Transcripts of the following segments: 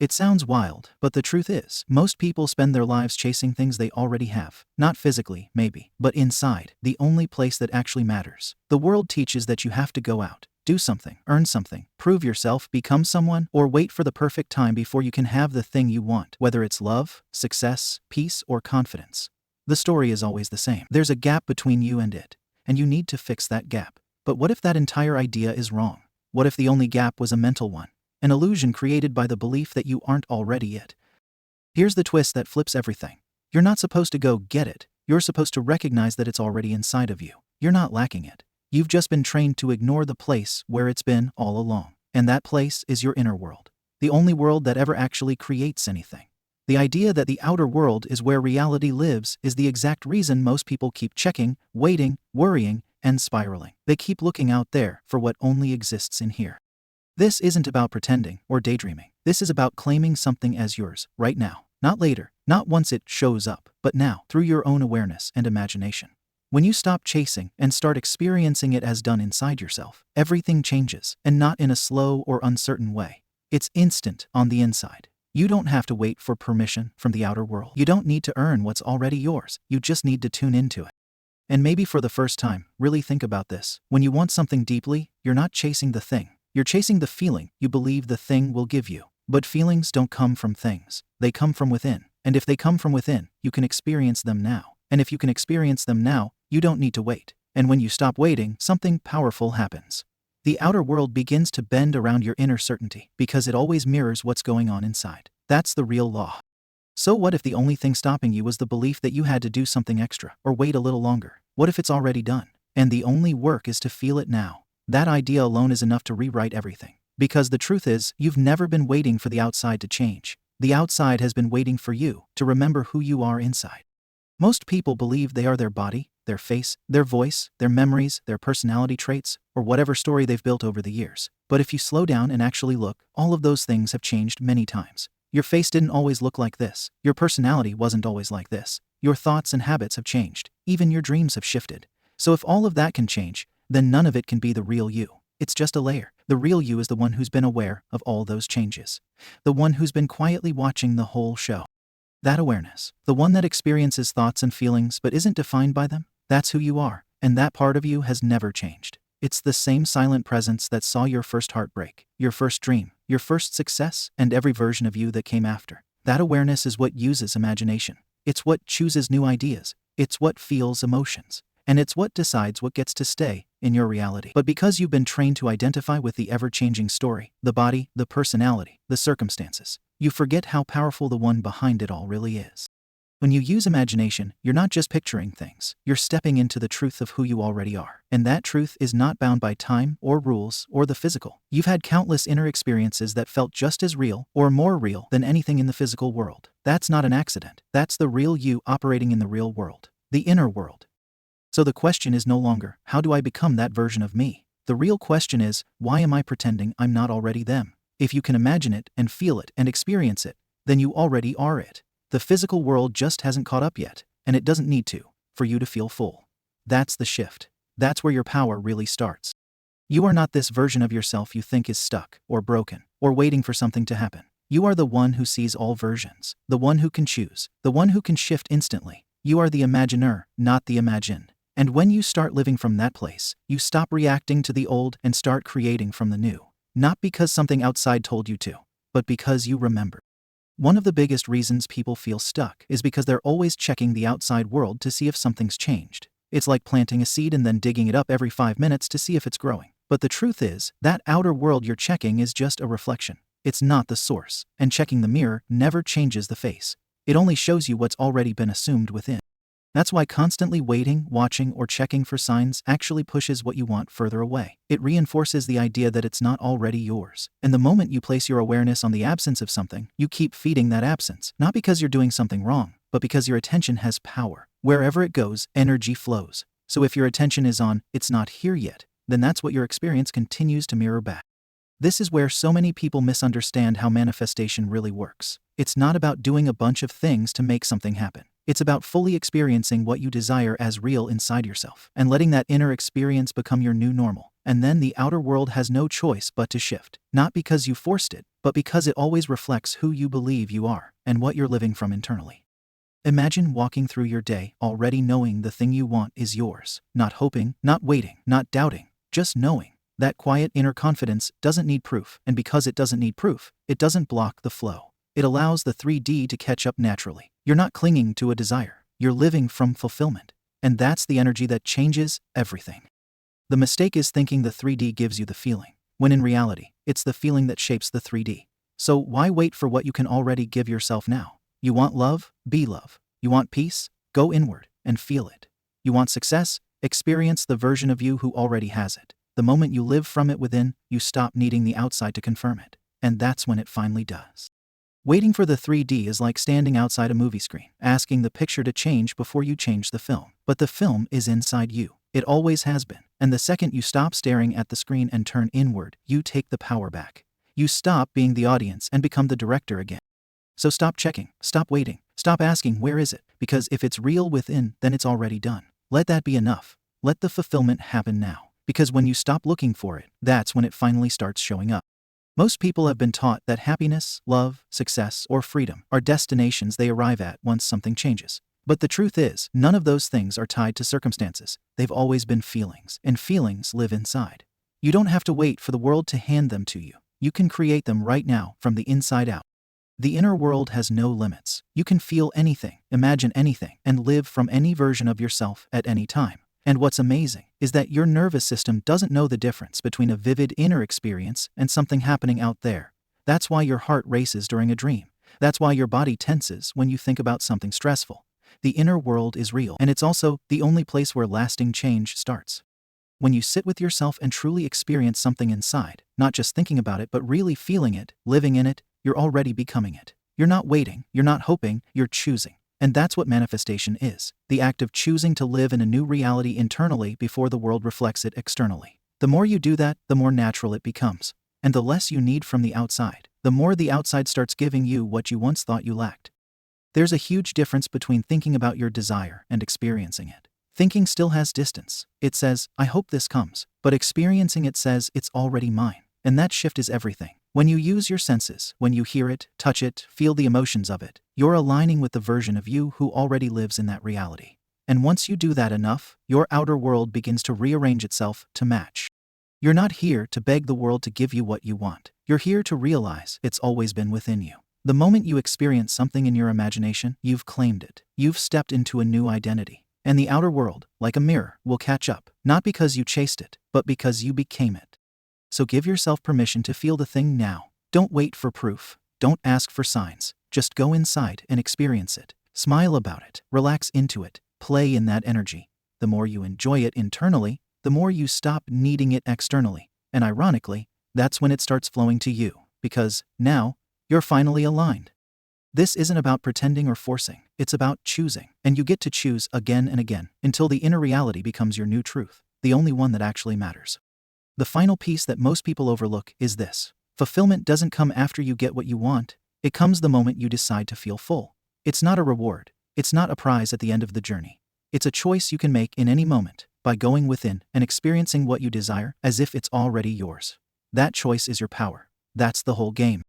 It sounds wild, but the truth is, most people spend their lives chasing things they already have. Not physically, maybe, but inside, the only place that actually matters. The world teaches that you have to go out, do something, earn something, prove yourself, become someone, or wait for the perfect time before you can have the thing you want, whether it's love, success, peace, or confidence. The story is always the same. There's a gap between you and it, and you need to fix that gap. But what if that entire idea is wrong? What if the only gap was a mental one? An illusion created by the belief that you aren't already it. Here's the twist that flips everything. You're not supposed to go get it. You're supposed to recognize that it's already inside of you. You're not lacking it. You've just been trained to ignore the place where it's been all along. And that place is your inner world. The only world that ever actually creates anything. The idea that the outer world is where reality lives is the exact reason most people keep checking, waiting, worrying, and spiraling. They keep looking out there for what only exists in here. This isn't about pretending or daydreaming. This is about claiming something as yours, right now. Not later, not once it shows up, but now, through your own awareness and imagination. When you stop chasing and start experiencing it as done inside yourself, everything changes, and not in a slow or uncertain way. It's instant on the inside. You don't have to wait for permission from the outer world. You don't need to earn what's already yours. You just need to tune into it. And maybe for the first time, really think about this. When you want something deeply, you're not chasing the thing. You're chasing the feeling you believe the thing will give you. But feelings don't come from things. They come from within. And if they come from within, you can experience them now. And if you can experience them now, you don't need to wait. And when you stop waiting, something powerful happens. The outer world begins to bend around your inner certainty because it always mirrors what's going on inside. That's the real law. So what if the only thing stopping you was the belief that you had to do something extra or wait a little longer? What if it's already done? And the only work is to feel it now. That idea alone is enough to rewrite everything. Because the truth is, you've never been waiting for the outside to change. The outside has been waiting for you to remember who you are inside. Most people believe they are their body, their face, their voice, their memories, their personality traits, or whatever story they've built over the years. But if you slow down and actually look, all of those things have changed many times. Your face didn't always look like this. Your personality wasn't always like this. Your thoughts and habits have changed. Even your dreams have shifted. So if all of that can change, then none of it can be the real you. It's just a layer. The real you is the one who's been aware of all those changes. The one who's been quietly watching the whole show. That awareness, the one that experiences thoughts and feelings but isn't defined by them, that's who you are, and that part of you has never changed. It's the same silent presence that saw your first heartbreak, your first dream, your first success, and every version of you that came after. That awareness is what uses imagination. It's what chooses new ideas. It's what feels emotions. And it's what decides what gets to stay in your reality. But because you've been trained to identify with the ever-changing story, the body, the personality, the circumstances, you forget how powerful the one behind it all really is. When you use imagination, you're not just picturing things, you're stepping into the truth of who you already are. And that truth is not bound by time or rules or the physical. You've had countless inner experiences that felt just as real or more real than anything in the physical world. That's not an accident. That's the real you operating in the real world, the inner world. So the question is no longer, how do I become that version of me? The real question is, why am I pretending I'm not already them? If you can imagine it and feel it and experience it, then you already are it. The physical world just hasn't caught up yet, and it doesn't need to, for you to feel full. That's the shift. That's where your power really starts. You are not this version of yourself you think is stuck, or broken, or waiting for something to happen. You are the one who sees all versions, the one who can choose, the one who can shift instantly. You are the imaginer, not the imagined. And when you start living from that place, you stop reacting to the old and start creating from the new. Not because something outside told you to, but because you remember. One of the biggest reasons people feel stuck is because they're always checking the outside world to see if something's changed. It's like planting a seed and then digging it up every 5 minutes to see if it's growing. But the truth is, that outer world you're checking is just a reflection. It's not the source, and checking the mirror never changes the face. It only shows you what's already been assumed within. That's why constantly waiting, watching, or checking for signs actually pushes what you want further away. It reinforces the idea that it's not already yours. And the moment you place your awareness on the absence of something, you keep feeding that absence, not because you're doing something wrong, but because your attention has power. Wherever it goes, energy flows. So if your attention is on, it's not here yet, then that's what your experience continues to mirror back. This is where so many people misunderstand how manifestation really works. It's not about doing a bunch of things to make something happen. It's about fully experiencing what you desire as real inside yourself, and letting that inner experience become your new normal. And then the outer world has no choice but to shift. Not because you forced it, but because it always reflects who you believe you are and what you're living from internally. Imagine walking through your day already knowing the thing you want is yours. Not hoping, not waiting, not doubting, just knowing. That quiet inner confidence doesn't need proof, and because it doesn't need proof, it doesn't block the flow. It allows the 3D to catch up naturally. You're not clinging to a desire. You're living from fulfillment. And that's the energy that changes everything. The mistake is thinking the 3D gives you the feeling, when in reality, it's the feeling that shapes the 3D. So why wait for what you can already give yourself now? You want love? Be love. You want peace? Go inward and feel it. You want success? Experience the version of you who already has it. The moment you live from it within, you stop needing the outside to confirm it. And that's when it finally does. Waiting for the 3D is like standing outside a movie screen, asking the picture to change before you change the film. But the film is inside you. It always has been. And the second you stop staring at the screen and turn inward, you take the power back. You stop being the audience and become the director again. So stop checking, stop waiting, stop asking where is it, because if it's real within, then it's already done. Let that be enough. Let the fulfillment happen now. Because when you stop looking for it, that's when it finally starts showing up. Most people have been taught that happiness, love, success, or freedom are destinations they arrive at once something changes. But the truth is, none of those things are tied to circumstances. They've always been feelings, and feelings live inside. You don't have to wait for the world to hand them to you. You can create them right now from the inside out. The inner world has no limits. You can feel anything, imagine anything, and live from any version of yourself at any time. And what's amazing is that your nervous system doesn't know the difference between a vivid inner experience and something happening out there. That's why your heart races during a dream. That's why your body tenses when you think about something stressful. The inner world is real, and it's also the only place where lasting change starts. When you sit with yourself and truly experience something inside, not just thinking about it but really feeling it, living in it, you're already becoming it. You're not waiting, you're not hoping, you're choosing. And that's what manifestation is, the act of choosing to live in a new reality internally before the world reflects it externally. The more you do that, the more natural it becomes. And the less you need from the outside, the more the outside starts giving you what you once thought you lacked. There's a huge difference between thinking about your desire and experiencing it. Thinking still has distance. It says, I hope this comes. But experiencing it says, it's already mine. And that shift is everything. When you use your senses, when you hear it, touch it, feel the emotions of it, you're aligning with the version of you who already lives in that reality. And once you do that enough, your outer world begins to rearrange itself to match. You're not here to beg the world to give you what you want. You're here to realize it's always been within you. The moment you experience something in your imagination, you've claimed it. You've stepped into a new identity. And the outer world, like a mirror, will catch up, not because you chased it, but because you became it. So give yourself permission to feel the thing now. Don't wait for proof. Don't ask for signs. Just go inside and experience it. Smile about it. Relax into it. Play in that energy. The more you enjoy it internally, the more you stop needing it externally. And ironically, that's when it starts flowing to you. Because now, you're finally aligned. This isn't about pretending or forcing. It's about choosing. And you get to choose again and again until the inner reality becomes your new truth, the only one that actually matters. The final piece that most people overlook is this. Fulfillment doesn't come after you get what you want. It comes the moment you decide to feel full. It's not a reward. It's not a prize at the end of the journey. It's a choice you can make in any moment by going within and experiencing what you desire as if it's already yours. That choice is your power. That's the whole game.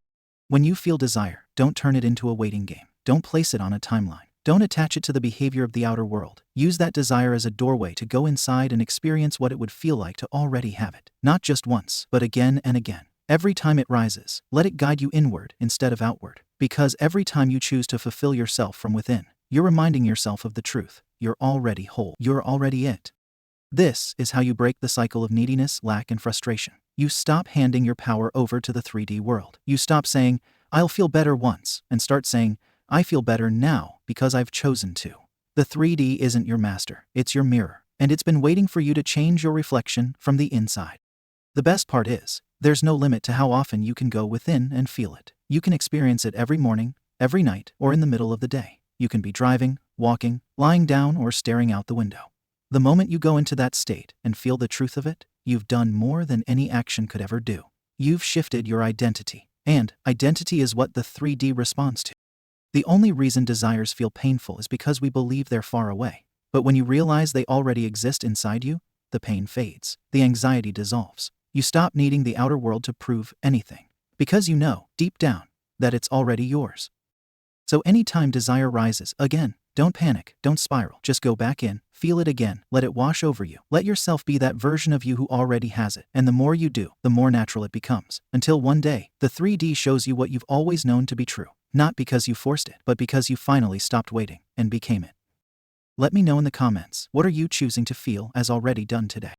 When you feel desire, don't turn it into a waiting game. Don't place it on a timeline. Don't attach it to the behavior of the outer world. Use that desire as a doorway to go inside and experience what it would feel like to already have it. Not just once, but again and again. Every time it rises, let it guide you inward instead of outward. Because every time you choose to fulfill yourself from within, you're reminding yourself of the truth. You're already whole. You're already it. This is how you break the cycle of neediness, lack, and frustration. You stop handing your power over to the 3D world. You stop saying, I'll feel better once, and start saying, I feel better now because I've chosen to. The 3D isn't your master, it's your mirror, and it's been waiting for you to change your reflection from the inside. The best part is, there's no limit to how often you can go within and feel it. You can experience it every morning, every night, or in the middle of the day. You can be driving, walking, lying down, or staring out the window. The moment you go into that state and feel the truth of it, you've done more than any action could ever do. You've shifted your identity, and identity is what the 3D responds to. The only reason desires feel painful is because we believe they're far away. But when you realize they already exist inside you, the pain fades. The anxiety dissolves. You stop needing the outer world to prove anything. Because you know, deep down, that it's already yours. So anytime desire rises, again, don't panic, don't spiral. Just go back in, feel it again, let it wash over you. Let yourself be that version of you who already has it. And the more you do, the more natural it becomes. Until one day, the 3D shows you what you've always known to be true. Not because you forced it, but because you finally stopped waiting and became it. Let me know in the comments, what are you choosing to feel as already done today?